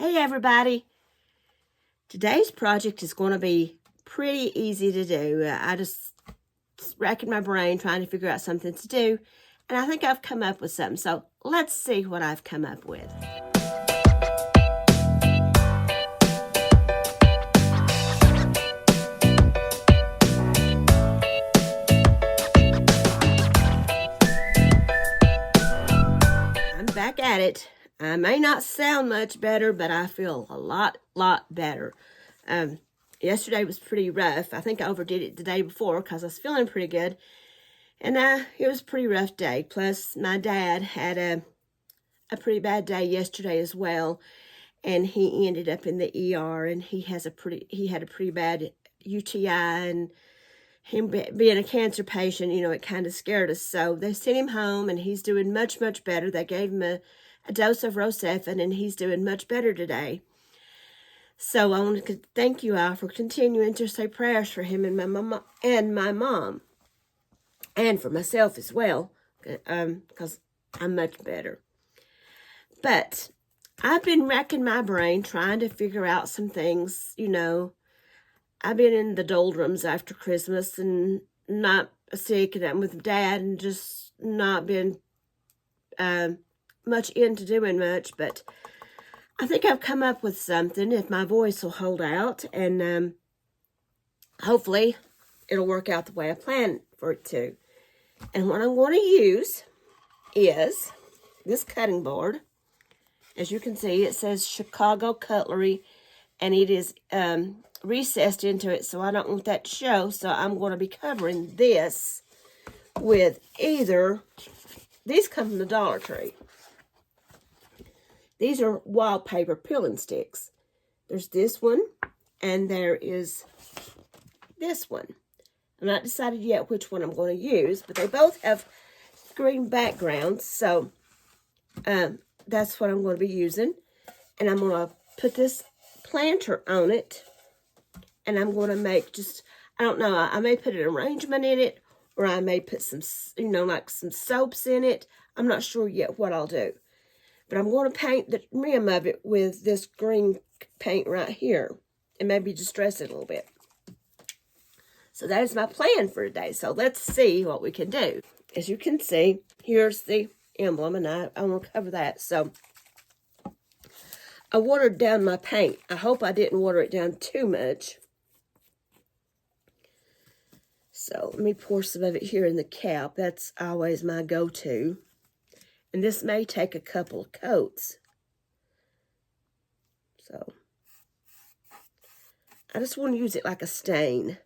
Hey everybody! Today's project is going to be pretty easy to do. I just racking my brain trying to figure out something to do, and I think I've come up with something. So let's see what I've come up with. I'm back at it. I may not sound much better, but I feel a lot better. Yesterday was pretty rough. I think I overdid it the day before because I was feeling pretty good. And it was a pretty rough day. Plus, my dad had a pretty bad day yesterday as well. And he ended up in the ER, and he had a pretty bad UTI, and him being a cancer patient, you know, it kind of scared us. So they sent him home, and he's doing much better. They gave him a dose of Rosefin, and he's doing much better today. So I want to thank you all for continuing to say prayers for him and my mom, and for myself as well, because I'm much better. But I've been racking my brain trying to figure out some things. You know, I've been in the doldrums after Christmas and not sick, and I'm with Dad and just not been much into doing much, but I think I've come up with something if my voice will hold out, and hopefully it'll work out the way I planned for it to. And what I'm going to use is this cutting board. As you can see, it says Chicago Cutlery, and it is recessed into it, so I don't want that to show. So I'm going to be covering this with either, these come from the Dollar Tree. These are wallpaper peeling sticks. There's this one, and there is this one. I'm not decided yet which one I'm going to use, but they both have green backgrounds, so that's what I'm going to be using. And I'm going to put this planter on it, and I'm going to make just, I don't know, I may put an arrangement in it, or I may put some, you know, like some soaps in it. I'm not sure yet what I'll do. But I'm going to paint the rim of it with this green paint right here, and maybe distress it a little bit. So that is my plan for today. So let's see what we can do. As you can see, here's the emblem, and I want to cover that. So I watered down my paint. I hope I didn't water it down too much. So let me pour some of it here in the cap. That's always my go-to. And this may take a couple of coats. So I just want to use it like a stain.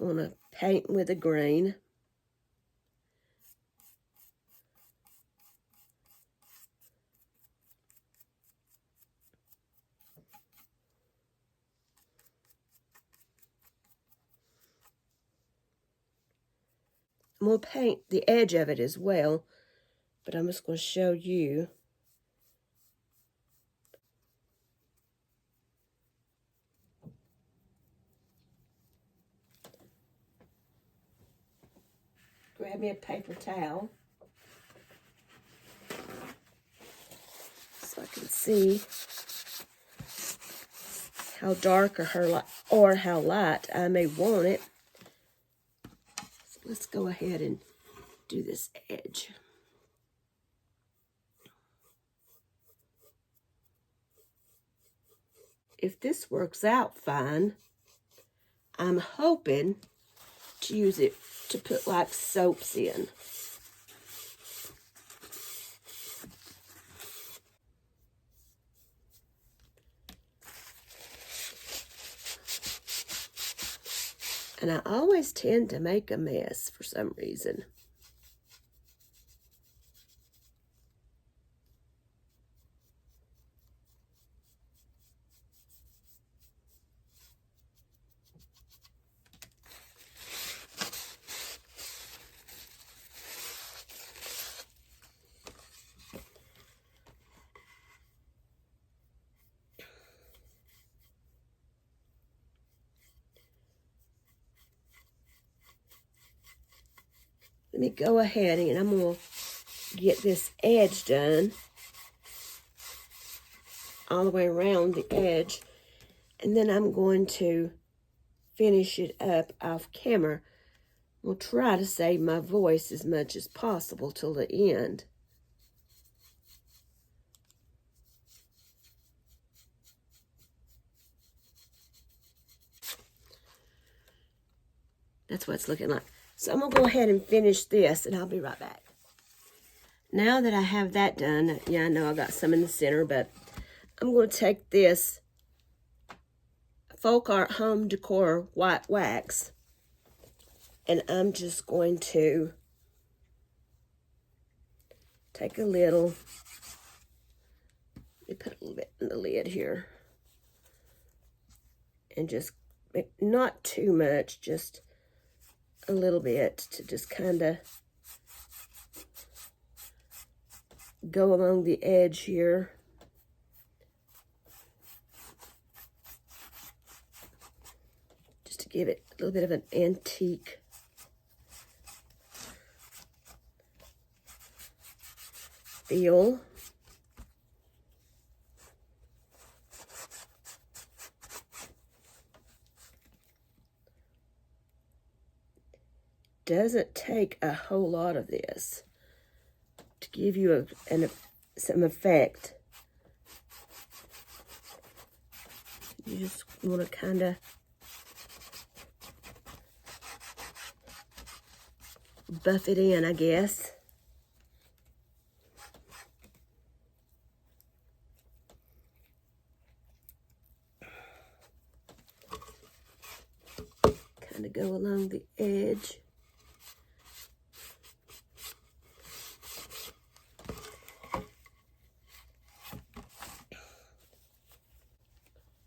I want to paint with a green. I'm going to paint the edge of it as well, but I'm just going to show you. Grab me a paper towel so I can see how dark or how light I may want it. So let's go ahead and do this edge. If this works out fine, I'm hoping to use it to put like soaps in. And I always tend to make a mess for some reason. let me go ahead and I'm going to get this edge done. All the way around the edge. And then I'm going to finish it up off camera. We'll try to save my voice as much as possible till the end. That's what it's looking like. So I'm going to go ahead and finish this, and I'll be right back. Now that I have that done, yeah, I know I got some in the center, but I'm going to take this Folk Art Home Decor white wax, and I'm just going to take a little, let me put a little bit in the lid here, and just, not too much, just a little bit to just kind of go along the edge here. Just to give it a little bit of an antique feel. Doesn't take a whole lot of this to give you some effect. You just want to kind of buff it in, I guess. Kind of go along the edge.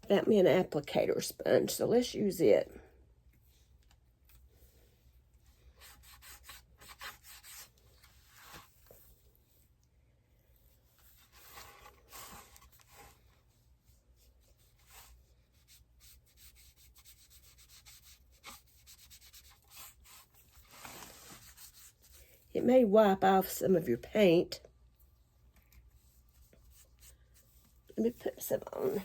Got me an applicator sponge, so let's use it. It may wipe off some of your paint. Let me put some on.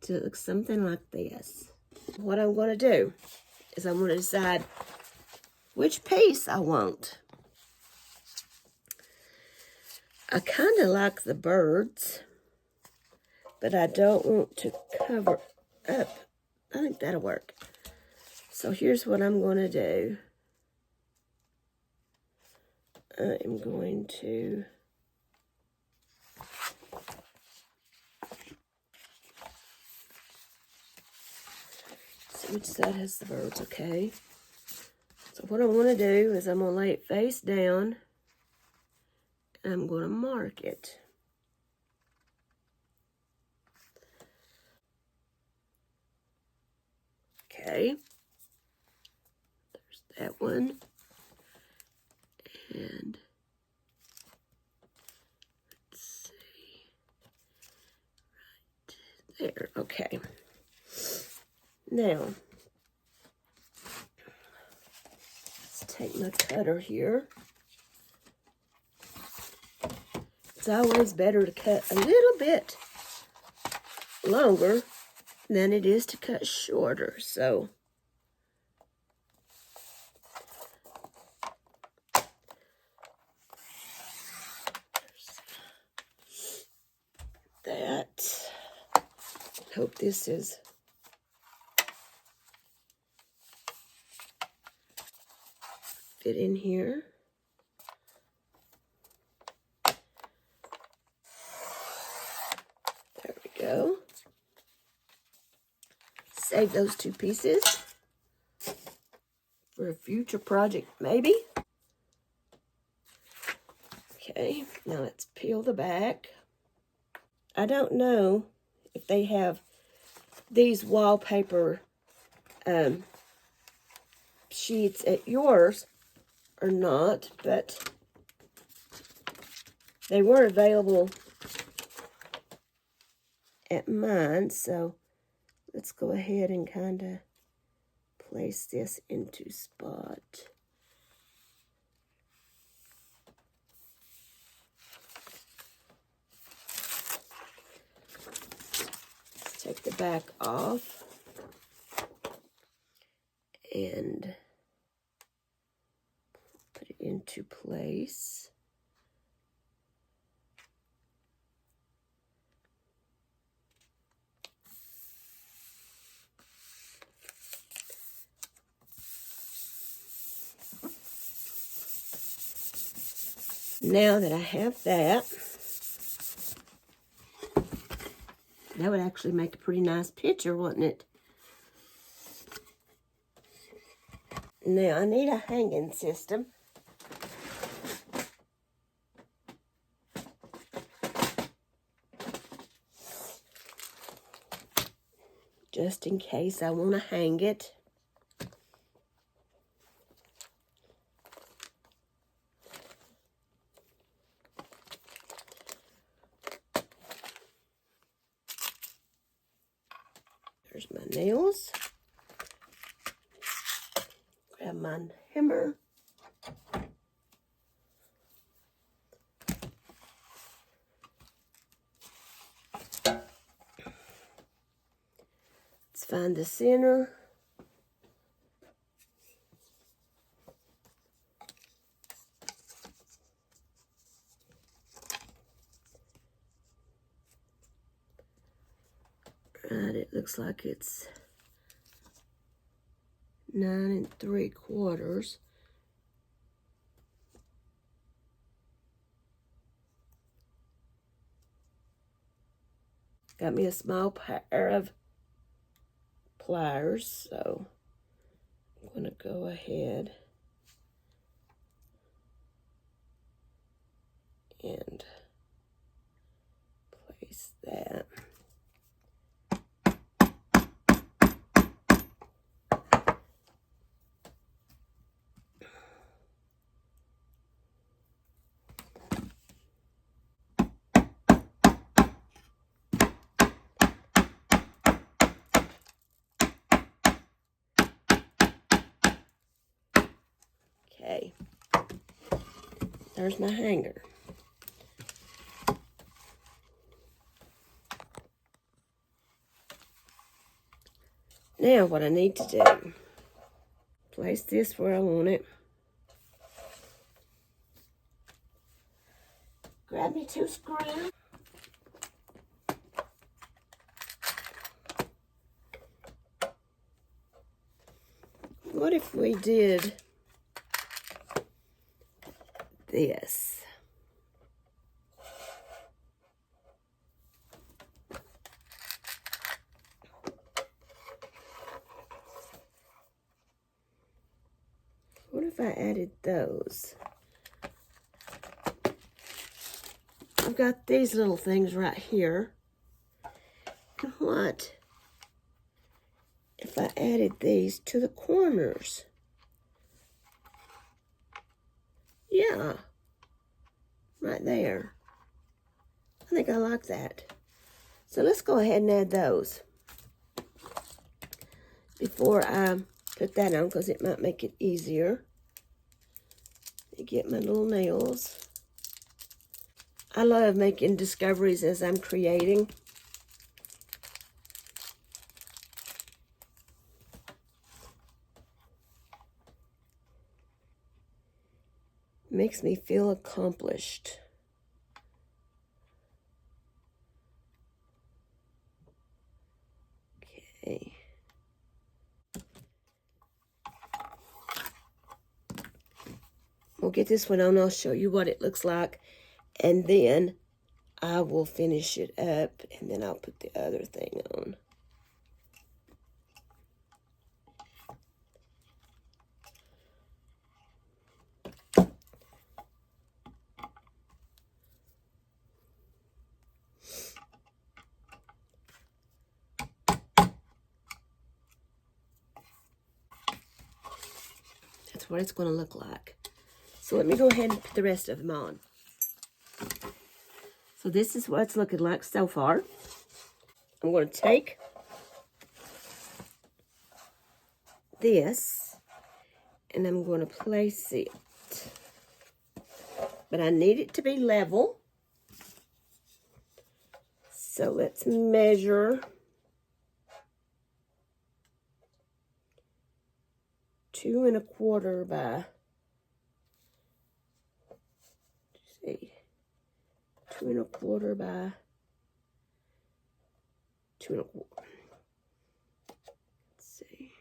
So it looks something like this. What I'm going to do is I'm going to decide which piece I want. I kind of like the birds, but I don't want to cover up. I think that'll work. So here's what I'm going to do. I am going to see which side has the birds, okay? So what I want to do is I'm going to lay it face down, and I'm going to mark it. Okay. There's that one. And let's see. Right there. Okay. Now, let's take my cutter here. It's always better to cut a little bit longer than it is to cut shorter. So, that. Hope this is fit in here. There we go. Save those two pieces for a future project, maybe. Okay, now let's peel the back. I don't know if they have these wallpaper sheets at yours or not, but they were available at mine, so let's go ahead and kind of place this into spot. Let's take the back off and put it into place. Now that I have that, that would actually make a pretty nice picture, wouldn't it? Now I need a hanging system. Just in case I want to hang it. There's my nails. Grab my hammer. Let's find the center. Right, it looks like it's 9 3/4. Got me a small pair of pliers, so I'm going to go ahead and place that. Okay, there's my hanger. Now what I need to do, place this where I want it. Grab me 2 screws. What if we did this? What if I added those? I've got these little things right here. And what if I added these to the corners? Yeah, right there. I think I like that. So let's go ahead and add those before I put that on, because it might make it easier to get my little nails. I love making discoveries as I'm creating. Makes me feel accomplished. Okay. We'll get this one on. I'll show you what it looks like. And then I will finish it up. And then I'll put the other thing on. that's what it's going to look like. So let me go ahead and put the rest of them on. So this is what it's looking like so far. I'm going to take this and I'm going to place it. But I need it to be level. So let's measure 2 1/4 by, 2 1/4 by 2 1/4. Let's see.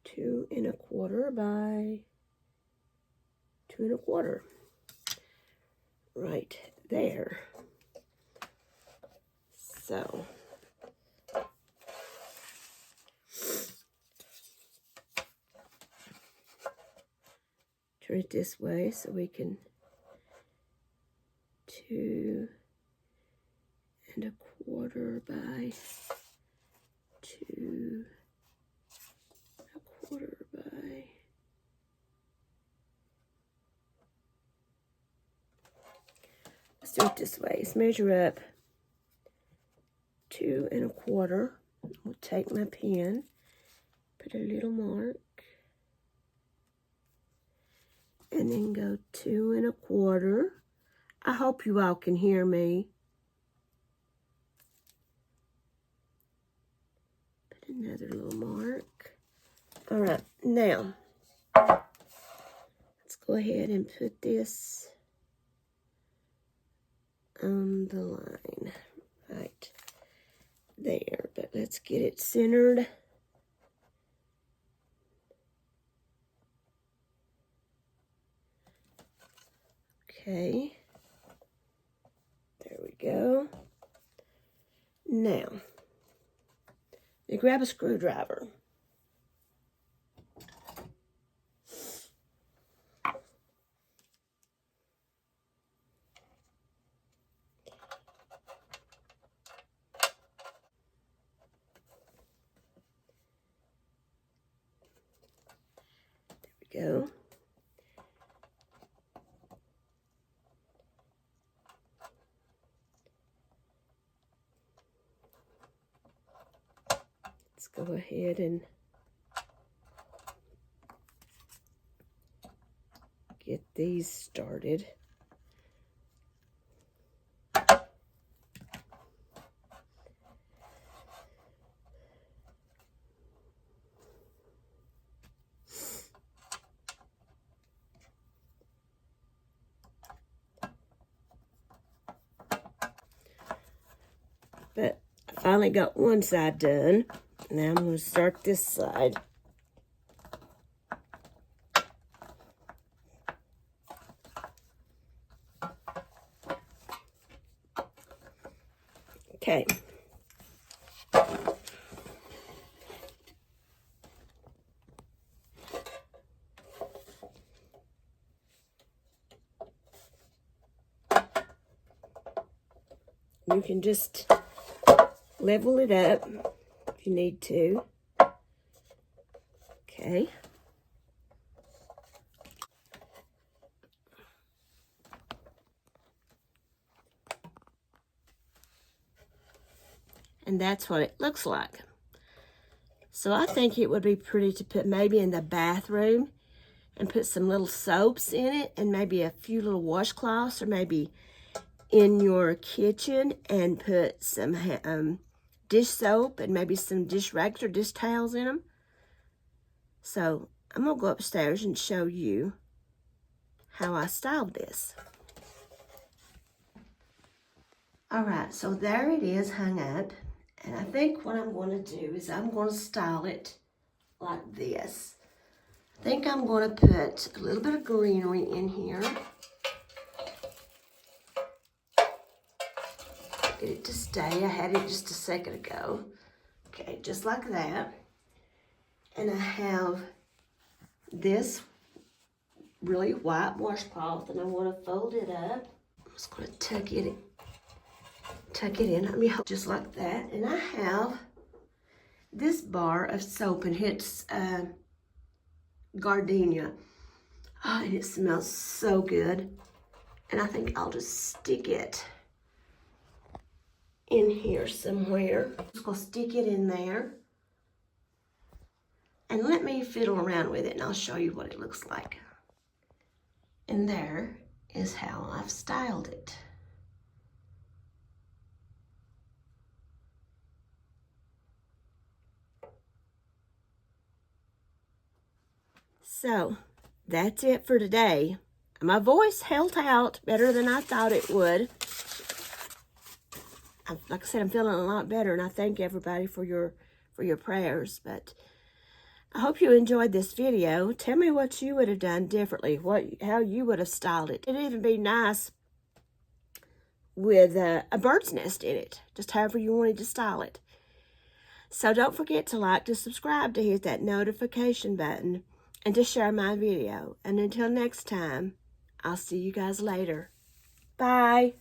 2 1/4 by 2 1/4. Right there. So turn it this way so we can 2 1/4 by 2 1/4 by. Let's do it this way. Let's measure up 2 1/4. We'll take my pen, put a little mark, and then go 2 1/4. I hope you all can hear me. Put another little mark. All right, now let's go ahead and put this on the line right there, but let's get it centered. Okay, there we go. Now, you grab a screwdriver. Go. Let's go ahead and get these started. But I finally got one side done. Now I'm going to start this side. Okay. You can just level it up if you need to. Okay. And that's what it looks like. So I think it would be pretty to put maybe in the bathroom and put some little soaps in it and maybe a few little washcloths, or maybe in your kitchen and put some dish soap and maybe some dish rags or dish towels in them. So I'm going to go upstairs and show you how I styled this. All right, so there it is hung up. And I think what I'm going to do is I'm going to style it like this. I think I'm going to put a little bit of greenery in here. Get it to stay. I had it just a second ago. Okay, just like that. And I have this really white washcloth, and I want to fold it up. I'm just going to tuck it in. Let me hold just like that. And I have this bar of soap, and it's gardenia. Oh, and it smells so good. And I think I'll just stick it in here somewhere. Just gonna stick it in there. And let me fiddle around with it and I'll show you what it looks like. And there is how I've styled it. So that's it for today. My voice held out better than I thought it would. Like I said, I'm feeling a lot better, and I thank everybody for your prayers. But I hope you enjoyed this video. Tell me what you would have done differently, how you would have styled it. It'd even be nice with a bird's nest in it, just however you wanted to style it. So don't forget to like, to subscribe, to hit that notification button, and to share my video. And until next time, I'll see you guys later. Bye.